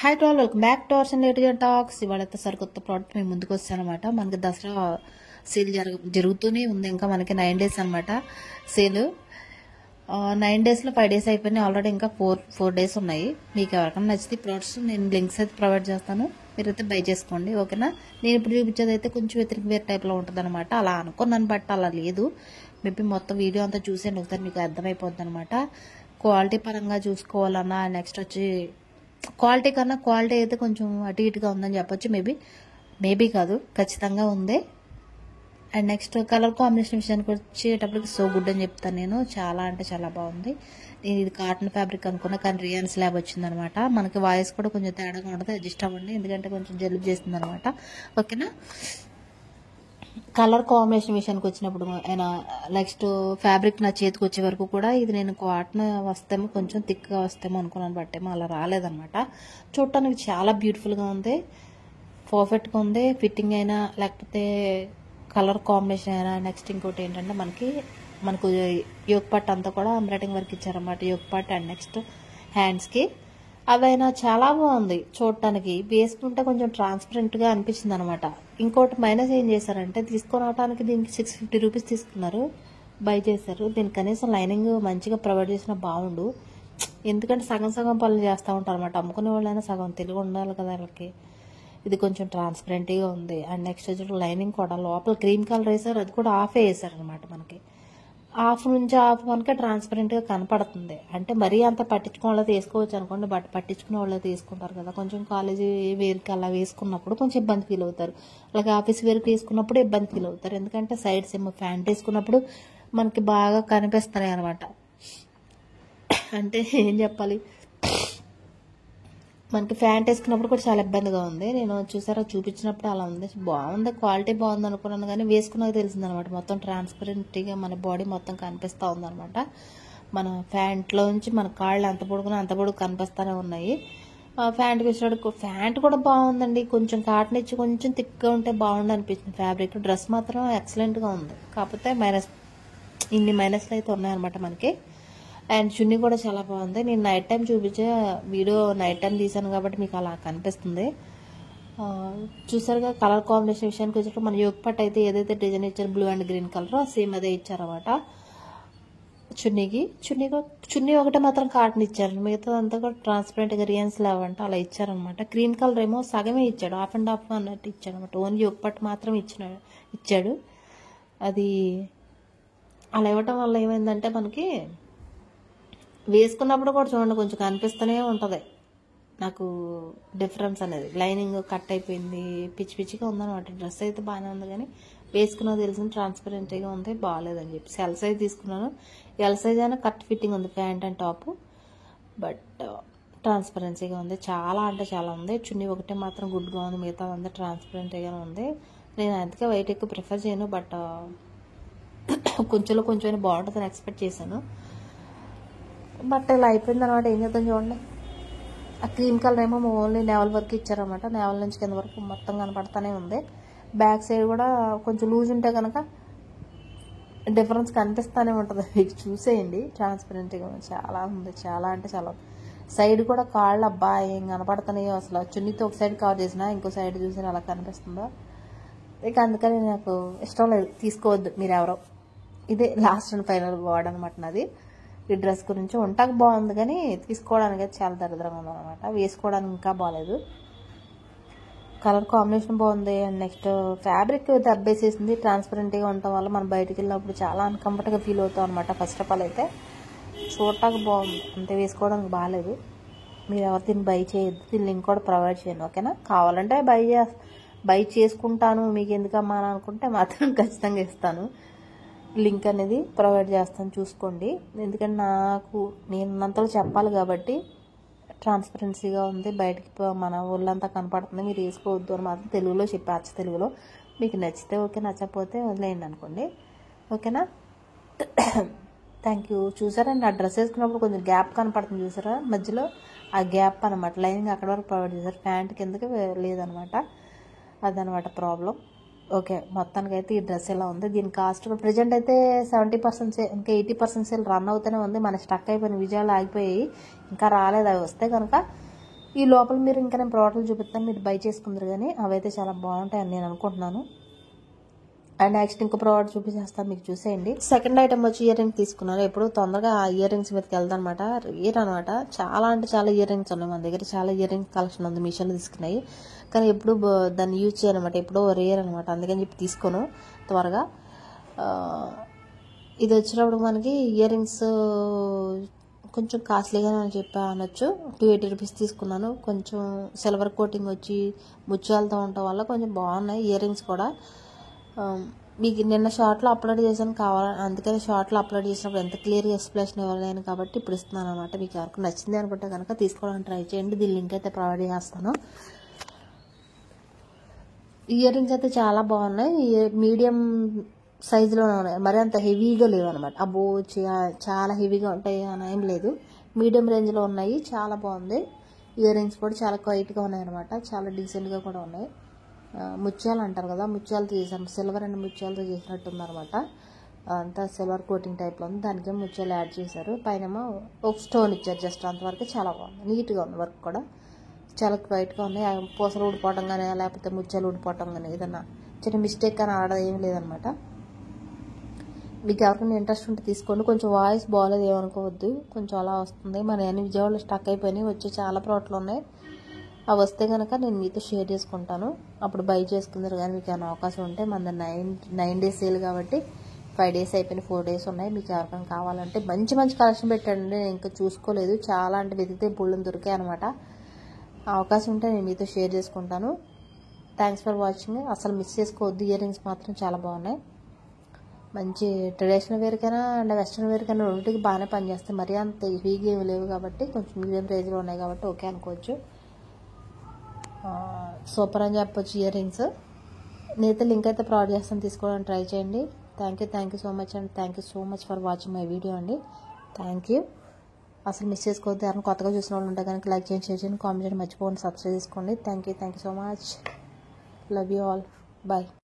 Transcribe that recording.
Hi to all, welcome back to our channel talks. ఇవాళైతే సరికొత్త product మేము ముందుకు వచ్చానమాట. మనకి దసరా సేల్ జరుగుతూనే ఉంది. ఇంకా మనకి 9 days అనమాట సేల్. 9 daysలో 5 days అయిపోయినాయి ఆల్రెడీ. ఇంకా 4 days ఉన్నాయి. మీకు ఎవరికైనా నచ్చితే ప్రోడక్ట్స్ నేను లింక్స్ అయితే ప్రొవైడ్ చేస్తాను, మీరైతే బై చేసుకోండి, ఓకేనా. నేను ఇప్పుడు చూపించేది అయితే కొంచెం వేరే టైప్లో ఉంటుంది అనమాట. అలా అనుకున్నాను, బట్ అలా లేదు. మేబీ మొత్తం వీడియో అంతా చూసేయండి ఒకసారి, మీకు అర్థమైపోద్ది అనమాట. క్వాలిటీ పరంగా చూసుకోవాలన్నా, నెక్స్ట్ వచ్చి క్వాలిటీ కన్నా క్వాలిటీ అయితే కొంచెం అటు ఇటుగా ఉందని చెప్పొచ్చు. మేబీ కాదు, ఖచ్చితంగా ఉంది. అండ్ నెక్స్ట్ కలర్ కాంబినేషన్ విషయానికి వచ్చేటప్పటికి సో గుడ్ అని చెప్తాను నేను. చాలా అంటే చాలా బాగుంది. నేను ఇది కాటన్ ఫ్యాబ్రిక్ అనుకున్నా, కానీ రియాన్ స్లాబ్ వచ్చిందనమాట. మనకి వాయిస్ కూడా కొంచెం తేడాగా ఉంటుంది, అడ్జస్ట్ అవ్వండి, ఎందుకంటే కొంచెం జలుబు చేస్తుంది అనమాట, ఓకేనా. కలర్ కాంబినేషన్ విషయానికి వచ్చినప్పుడు ఆయన నెక్స్ట్ ఫ్యాబ్రిక్ నా చేతికి వచ్చే వరకు కూడా ఇది నేను కాటన్ వస్తేమో కొంచెం థిక్గా వస్తేమో అనుకున్నాను, బట్ ఏమో అలా రాలేదనమాట. చూడటానికి చాలా బ్యూటిఫుల్గా ఉంది, పర్ఫెక్ట్గా ఉంది. ఫిట్టింగ్ అయినా లేకపోతే కలర్ కాంబినేషన్ అయినా. నెక్స్ట్ ఇంకోటి ఏంటంటే మనకు యోగ్ పార్ట్ అంతా కూడా ఎంబ్రాయిడింగ్ వర్క్ ఇచ్చారన్నమాట, యోగ్ పార్ట్ అండ్ నెక్స్ట్ హ్యాండ్స్కి. అవైనా చాలా బాగుంది చూడటానికి. వేసుకుంటే కొంచెం ట్రాన్స్పరెంట్గా అనిపించింది అనమాట. ఇంకోటి మైనస్ ఏం చేశారంటే, తీసుకొని రావడానికి దీనికి 650 రూపీస్ తీసుకున్నారు, బై చేశారు. దీనికి కనీసం లైనింగ్ మంచిగా ప్రొవైడ్ చేసిన బాగుండు. ఎందుకంటే సగం సగం పనులు చేస్తూ ఉంటారు అనమాట. అమ్ముకునే వాళ్ళైనా సగం తెలుగు ఉండాలి కదా వాళ్ళకి. ఇది కొంచెం ట్రాన్స్పరెంట్గా ఉంది. అండ్ నెక్స్ట్ వచ్చి లైనింగ్ కూడా లోపల క్రీమ్ కలర్ వేసారు, అది కూడా ఆఫే వేసారు అనమాట. మనకి హాఫ్ నుంచి హాఫ్ మనకే ట్రాన్స్పరెంట్గా కనపడుతుంది. అంటే మరీ అంత పట్టించుకునే వాళ్ళతో వేసుకోవచ్చు అనుకోండి, బట్ పట్టించుకునే వాళ్ళతో వేసుకుంటారు కదా. కొంచెం కాలేజీ వేర్కి అలా వేసుకున్నప్పుడు కొంచెం ఇబ్బంది ఫీల్ అవుతారు, అలాగే ఆఫీస్ వేర్కి వేసుకున్నప్పుడు ఇబ్బంది ఫీల్ అవుతారు. ఎందుకంటే సైడ్స్ ఏమో ప్యాంట్ వేసుకున్నప్పుడు మనకి బాగా కనిపిస్తున్నాయి అనమాట. అంటే ఏం చెప్పాలి, మనకి ప్యాంట్ వేసుకున్నప్పుడు కూడా చాలా ఇబ్బందిగా ఉంది. నేను చూసారా చూపించినప్పుడు అలా ఉంది, బాగుంది, క్వాలిటీ బాగుంది అనుకున్నాను, కానీ వేసుకున్నాక తెలిసిందనమాట మొత్తం ట్రాన్స్పరెంట్గా మన బాడీ మొత్తం కనిపిస్తూ ఉందనమాట. మన ప్యాంట్లోంచి మన కాళ్ళు ఎంత పొడుగునా అంత పొడుగు కనిపిస్తూనే ఉన్నాయి. ప్యాంట్కి వచ్చేటప్పుడు ప్యాంట్ కూడా బాగుందండి. కొంచెం కాటన్ ఇచ్చి కొంచెం థిక్గా ఉంటే బాగుంది అనిపించింది ఫ్యాబ్రిక్. డ్రెస్ మాత్రం ఎక్సలెంట్గా ఉంది, కాకపోతే ఇన్ని మైనస్లు అయితే ఉన్నాయన్నమాట మనకి. అండ్ చున్నీ కూడా చాలా బాగుంది. నేను నైట్ టైం చూపించే వీడియో నైట్ టైం తీసాను కాబట్టి మీకు అలా కనిపిస్తుంది. చూసారుగా కలర్ కాంబినేషన్ విషయానికి వచ్చేటప్పుడు మన యోగ్ పార్ట్ అయితే ఏదైతే డిజైన్ ఇచ్చారు blue and green colour same అదే ఇచ్చారన్నమాట. చున్నీ ఒకటే మాత్రం కాటన్ ఇచ్చారు, మిగతా అంతా కూడా ట్రాన్స్పరెంట్గా రియాన్స్ లేవంటే అలా ఇచ్చారనమాట. క్రీమ్ కలర్ ఏమో సగమే ఇచ్చాడు, హాఫ్ అండ్ హాఫ్ అన్నట్టు ఇచ్చాడు అనమాట. ఓన్లీ యోగ్ పార్ట్ మాత్రం ఇచ్చాడు. అది అలా ఇవ్వటం వల్ల ఏమైందంటే మనకి వేసుకున్నప్పుడు కూడా చూడండి కొంచెం కనిపిస్తూనే ఉంటుంది నాకు డిఫరెన్స్ అనేది. లైనింగ్ కట్ అయిపోయింది, పిచ్చి పిచ్చిగా ఉందన్నమాట. డ్రెస్ అయితే బాగానే ఉంది, కానీ వేసుకున్నా తెలిసిన ట్రాన్స్పరెంట్గా ఉంది, బాగాలేదని చెప్పి ఎల్ సైజ్ తీసుకున్నాను. ఎల్ సైజ్ అయినా కట్ ఫిట్టింగ్ ఉంది ప్యాంట్ అండ్ టాప్, బట్ ట్రాన్స్పరెన్సీగా ఉంది. చాలా అంటే చాలా ఉంది. చున్నీ ఒకటే మాత్రం గుడ్గా ఉంది, మిగతా అంతా ట్రాన్స్పరెంట్గా ఉంది. నేను అందుకే వైట్ ఎక్కువ ప్రిఫర్ చేయను, బట్ కొంచెం బాగుంటుందని ఎక్స్పెక్ట్ చేశాను, బట్ ఇలా అయిపోయింది అనమాట. ఏం చేద్దాం చూడండి. ఆ క్రీమ్ కలర్ ఏమో ఓన్లీ నేవల్ వరకు ఇచ్చారనమాట. నేవల్ నుంచి కింద వరకు మొత్తం కనపడతానే ఉంది. బ్యాక్ సైడ్ కూడా కొంచెం లూజ్ ఉంటే కనుక డిఫరెన్స్ కనిపిస్తూనే ఉంటుంది, మీకు చూసేయండి. ట్రాన్స్పరెంట్గా చాలా ఉంది, చాలా అంటే చాలా. సైడ్ కూడా కాళ్ళు అబ్బా ఏం కనపడుతున్నాయో అసలు. చున్నీతో ఒక సైడ్ కవర్ చేసినా ఇంకో సైడ్ చూసినా అలా కనిపిస్తుందో. ఇక అందుకని నాకు ఇష్టం లేదు, తీసుకోవద్దు మీరు ఎవరో. ఇదే లాస్ట్ అండ్ ఫైనల్ వర్డ్ అనమాట నాది ఈ డ్రెస్ గురించి. వంటకు బాగుంది, కానీ తీసుకోవడానికి అయితే చాలా దరిద్రంగా ఉందన్నమాట. వేసుకోవడానికి ఇంకా బాగాలేదు. కలర్ కాంబినేషన్ బాగుంది. అండ్ నెక్స్ట్ ఫ్యాబ్రిక్ దబ్బేసేసింది. ట్రాన్స్పరెంట్గా ఉండటం వల్ల మనం బయటికి వెళ్ళినప్పుడు చాలా అన్కంఫర్ట్గా ఫీల్ అవుతాం అనమాట. ఫస్ట్ ఆఫ్ ఆల్ అయితే చూడటానికి బాగుంది, అంతే వేసుకోవడానికి బాగాలేదు. మీరు ఎవరు దీన్ని బై చేయొద్దు, దీని లింక్ కూడా ప్రొవైడ్ చేయండి, ఓకేనా. కావాలంటే బై చేసుకుంటాను, మీకు ఎందుకమ్మా అని అనుకుంటే మాత్రం ఖచ్చితంగా ఇస్తాను, లింక్ అనేది ప్రొవైడ్ చేస్తాను, చూసుకోండి. ఎందుకంటే నేను ఉన్నంతలో చెప్పాలి కాబట్టి. ట్రాన్స్పరెన్సీగా ఉంది, బయటికి మన ఊళ్ళంతా కనపడుతుంది, మీరు వేసుకోవద్దు అని మాత్రం తెలుగులో చెప్పచ్చు, తెలుగులో. మీకు నచ్చితే ఓకే, నచ్చకపోతే వదిలేయండి అనుకోండి, ఓకేనా. Thank you. చూసారా నా డ్రెస్ వేసుకున్నప్పుడు కొంచెం గ్యాప్ కనపడుతుంది, చూసారా మధ్యలో ఆ గ్యాప్ అనమాట. లైనింగ్ అక్కడ వరకు ప్రొవైడ్ చేశారు, ప్యాంట్ కిందకి లేదనమాట, అదనమాట ప్రాబ్లం. ఓకే, మొత్తానికి అయితే ఈ డ్రెస్ ఎలా ఉంది. దీని కాస్ట్ ప్రజెంట్ అయితే 70% ఇంకా 80% సేల్ రన్ అవుతూనే ఉంది. మన స్టక్ అయిపోయిన విజయాలు ఆగిపోయాయి, ఇంకా రాలేదు. అవి వస్తే కనుక ఈ లోపల మీరు ఇంకా నేను ప్రోడక్ట్లు చూపిస్తాను, మీరు బై చేసుకుందరు కానీ అవైతే చాలా బాగుంటాయని నేను అనుకుంటున్నాను. అండ్ నెక్స్ట్ ఇంకో ప్రోడక్ట్ చూపించేస్తాను, మీకు చూసేయండి. సెకండ్ ఐటమ్ వచ్చి ఇయర్ రింగ్స్ తీసుకున్నాను. ఎప్పుడు తొందరగా ఆ ఇయర్ రింగ్స్ మీదకి వెళ్తాను అనమాట. రేర్ అనమాట, చాలా అంటే చాలా ఇయర్ రింగ్స్ ఉన్నాయి మన దగ్గర. చాలా ఇయర్ రింగ్స్ కలెక్షన్ ఉంది, మీషోలో తీసుకున్నాయి. కానీ ఎప్పుడు దాన్ని యూజ్ చేయనమాట, ఎప్పుడో రేర్ అనమాట. అందుకని చెప్పి తీసుకోను త్వరగా. ఇది వచ్చినప్పుడు మనకి ఇయర్ రింగ్స్ కొంచెం కాస్ట్లీగానే అని చెప్పి అనొచ్చు. 280 రూపీస్ తీసుకున్నాను. కొంచెం సిల్వర్ కోటింగ్ వచ్చి ముత్యాలతో ఉండటం వల్ల కొంచెం బాగున్నాయి ఇయర్ రింగ్స్ కూడా. మీకు నిన్న షార్ట్లో అప్లోడ్ చేశాను అందుకని షార్ట్లో అప్లోడ్ చేసినప్పుడు ఎంత క్లియర్గా ఎక్స్ప్లెనేషన్ ఇవ్వలేను కాబట్టి ఇప్పుడు ఇస్తున్నాను అనమాట. మీకు ఎవరికి నచ్చింది అనుకుంటే కనుక తీసుకోవడానికి ట్రై చేయండి. దీని లింక్ అయితే ప్రొవైడ్ చేస్తాను. ఇయర్ రింగ్స్ అయితే చాలా బాగున్నాయి. మీడియం సైజులో ఉన్నాయి, మరి అంత హెవీగా లేవు అనమాట. అబ్బో చాలా హెవీగా ఉంటాయి అని ఏం లేదు, మీడియం రేంజ్లో ఉన్నాయి. చాలా బాగుంది. ఇయర్ రింగ్స్ కూడా చాలా క్వైట్గా ఉన్నాయి అనమాట, చాలా డీసెంట్గా కూడా ఉన్నాయి. ముత్యాలు అంటారు కదా, ముత్యాలతో చేశాను, సిల్వర్ అండ్ ముత్యాలతో చేసినట్టు ఉందన్నమాట. అంతా సిల్వర్ కోటింగ్ టైప్లో ఉంది, దానికి ముత్యాలు యాడ్ చేశారు. పైన ఒక స్టోన్ ఇచ్చారు జస్ట్, అంతవరకు చాలా బాగుంది. నీట్గా ఉంది, వర్క్ కూడా చాలా క్వైట్గా ఉన్నాయి. పూసలు ఊడిపోవటం కానీ లేకపోతే ముత్యాలు ఊడిపోవటం కానీ ఏదన్నా చిన్న మిస్టేక్ కానీ ఆడడం ఏం లేదనమాట. మీకు ఎవరికైనా ఇంట్రెస్ట్ ఉంటే తీసుకోండి. కొంచెం వాయిస్ బాగాలేదు ఏమనుకోవద్దు, కొంచెం అలా వస్తుంది. మన అన్ని విజయవాడలో స్టక్ అయిపోయినాయి, వచ్చి చాలా ప్రోడక్ట్లు ఉన్నాయి. అవి వస్తే కనుక నేను మీతో షేర్ చేసుకుంటాను, అప్పుడు బై చేసుకుందరు. కానీ మీకు ఏమైనా అవకాశం ఉంటే మన 9 days సేల్ కాబట్టి 5 days అయిపోయిన 4 days ఉన్నాయి. మీకు ఎవరికైనా కావాలంటే మంచి మంచి కలెక్షన్ పెట్టండి. నేను ఇంకా చూసుకోలేదు, చాలా అంటే వెతికితే బుళ్ళని దొరికాయి అనమాట. అవకాశం ఉంటే నేను మీతో షేర్ చేసుకుంటాను. Thanks for watching. అసలు మిస్ చేసుకోవద్దు, ఇయర్ రింగ్స్ మాత్రం చాలా బాగున్నాయి. మంచి ట్రెడిషనల్ వేర్కైనా అండ్ వెస్ట్రన్ వేర్కైనా రెండింటికి బాగానే పనిచేస్తాయి. మరీ అంత హెవీగా ఏమి లేవు కాబట్టి కొంచెం మీడియం రేంజ్లో ఉన్నాయి కాబట్టి ఓకే అనుకోవచ్చు. సూపర్ అని చెప్పొచ్చు ఇయర్ రింగ్స్. నేనైతే లింక్ అయితే ప్రొవైడ్ చేస్తాను, తీసుకోవడానికి ట్రై చేయండి. Thank you so much and thank you so much for watching my video అండి. Thank you. అసలు మిస్ చేసుకోవద్దు. ఎవరైనా కొత్తగా చూసిన వాళ్ళు ఉంటే కనుక లైక్ చేయండి, షేర్ చేయండి, కామెంట్ చేయండి, మర్చిపోండి, సబ్స్క్రైబ్ చేసుకోండి. Thank you so much. Love you all. Bye.